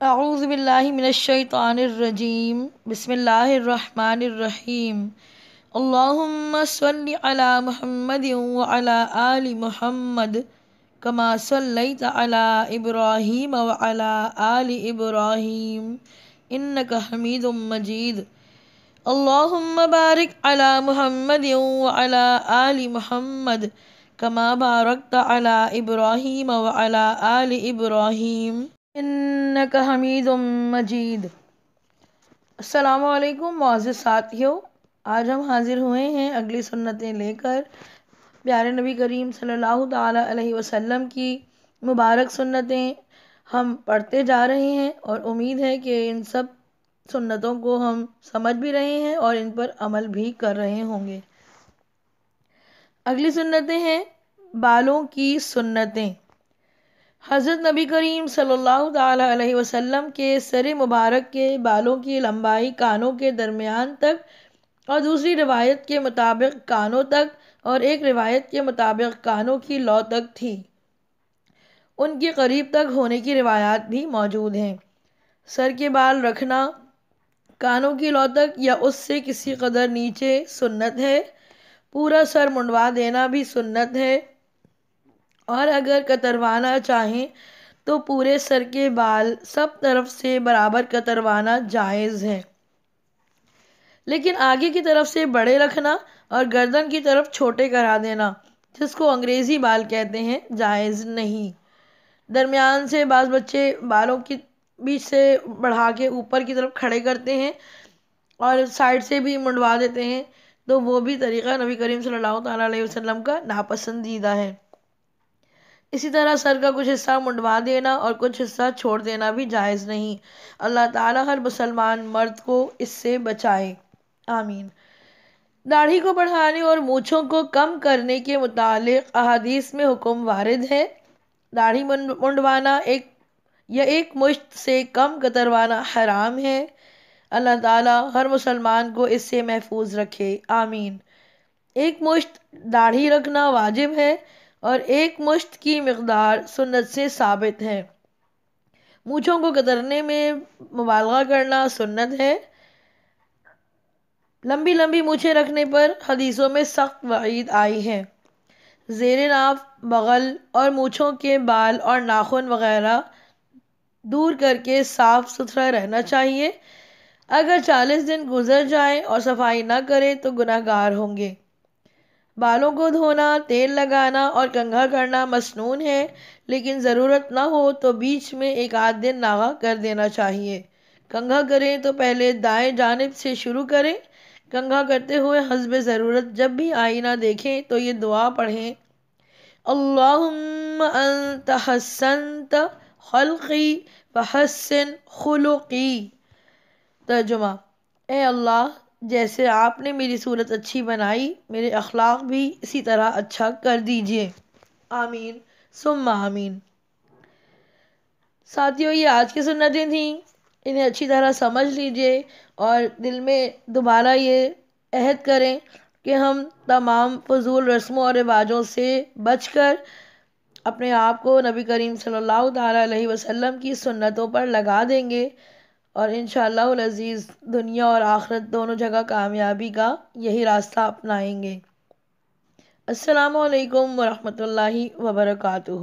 اعوذ باللہ من الشیطان الرجیم بسم اللہ الرحمن الرحیم اللہم صلی علی محمد وعلی آل محمد کما صلیت علی ابراہیم وعلی آل ابراہیم انک حمید مجید اللہم بارک علی محمد وعلی آل محمد کما بارکت علی ابراہیم وعلی آل ابراہیم انک حمید مجید۔ السلام علیکم معزز ساتھیوں، آج ہم حاضر ہوئے ہیں اگلی سنتیں لے کر۔ پیارے نبی کریم صلی اللہ تعالی علیہ وسلم کی مبارک سنتیں ہم پڑھتے جا رہے ہیں اور امید ہے کہ ان سب سنتوں کو ہم سمجھ بھی رہے ہیں اور ان پر عمل بھی کر رہے ہوں گے۔ اگلی سنتیں ہیں بالوں کی سنتیں۔ حضرت نبی کریم صلی اللہ تعالی علیہ وسلم کے سر مبارک کے بالوں کی لمبائی کانوں کے درمیان تک اور دوسری روایت کے مطابق کانوں تک اور ایک روایت کے مطابق کانوں کی لو تک تھی۔ ان کے قریب تک ہونے کی روایات بھی موجود ہیں۔ سر کے بال رکھنا کانوں کی لو تک یا اس سے کسی قدر نیچے سنت ہے۔ پورا سر منڈوا دینا بھی سنت ہے، اور اگر کتروانا چاہیں تو پورے سر کے بال سب طرف سے برابر کتروانا جائز ہے، لیکن آگے کی طرف سے بڑے رکھنا اور گردن کی طرف چھوٹے کرا دینا، جس کو انگریزی بال کہتے ہیں، جائز نہیں۔ درمیان سے بعض بچے بالوں کی بیچ سے بڑھا کے اوپر کی طرف کھڑے کرتے ہیں اور سائڈ سے بھی منڈوا دیتے ہیں، تو وہ بھی طریقہ نبی کریم صلی اللہ تعالیٰ علیہ وسلم کا ناپسندیدہ ہے۔ اسی طرح سر کا کچھ حصہ منڈوا دینا اور کچھ حصہ چھوڑ دینا بھی جائز نہیں۔ اللہ تعالیٰ ہر مسلمان مرد کو اس سے بچائے، آمین۔ داڑھی کو بڑھانے اور مونچھوں کو کم کرنے کے متعلق احادیث میں حکم وارد ہے۔ داڑھی منڈوانا ایک مشت سے کم کتروانا حرام ہے۔ اللہ تعالیٰ ہر مسلمان کو اس سے محفوظ رکھے، آمین۔ ایک مشت داڑھی رکھنا واجب ہے اور ایک مشت کی مقدار سنت سے ثابت ہے۔ مونچھوں کو کترنے میں مبالغہ کرنا سنت ہے۔ لمبی لمبی مونچھیں رکھنے پر حدیثوں میں سخت وعید آئی ہے۔ زیر ناف، بغل اور مونچھوں کے بال اور ناخن وغیرہ دور کر کے صاف ستھرا رہنا چاہیے۔ اگر 40 دن گزر جائیں اور صفائی نہ کرے تو گناہ گار ہوں گے۔ بالوں کو دھونا، تیل لگانا اور کنگھا کرنا مسنون ہے، لیکن ضرورت نہ ہو تو بیچ میں ایک آدھ دن ناغہ کر دینا چاہیے۔ کنگھا کریں تو پہلے دائیں جانب سے شروع کریں۔ کنگھا کرتے ہوئے حسب ضرورت جب بھی آئینہ دیکھیں تو یہ دعا پڑھیں: اللہم انت حسنت خلقی فحسن خلقی۔ ترجمہ: اے اللہ، جیسے آپ نے میری صورت اچھی بنائی، میرے اخلاق بھی اسی طرح اچھا کر دیجئے، آمین ثم آمین۔ ساتھیوں، یہ آج کی سنتیں تھیں، انہیں اچھی طرح سمجھ لیجئے اور دل میں دوبارہ یہ عہد کریں کہ ہم تمام فضول رسموں اور رواجوں سے بچ کر اپنے آپ کو نبی کریم صلی اللہ تعالیٰ علیہ وسلم کی سنتوں پر لگا دیں گے اور انشاءاللہ العزیز دنیا اور آخرت دونوں جگہ کامیابی کا یہی راستہ اپنائیں گے۔ السلام علیکم ورحمۃ اللہ وبرکاتہ۔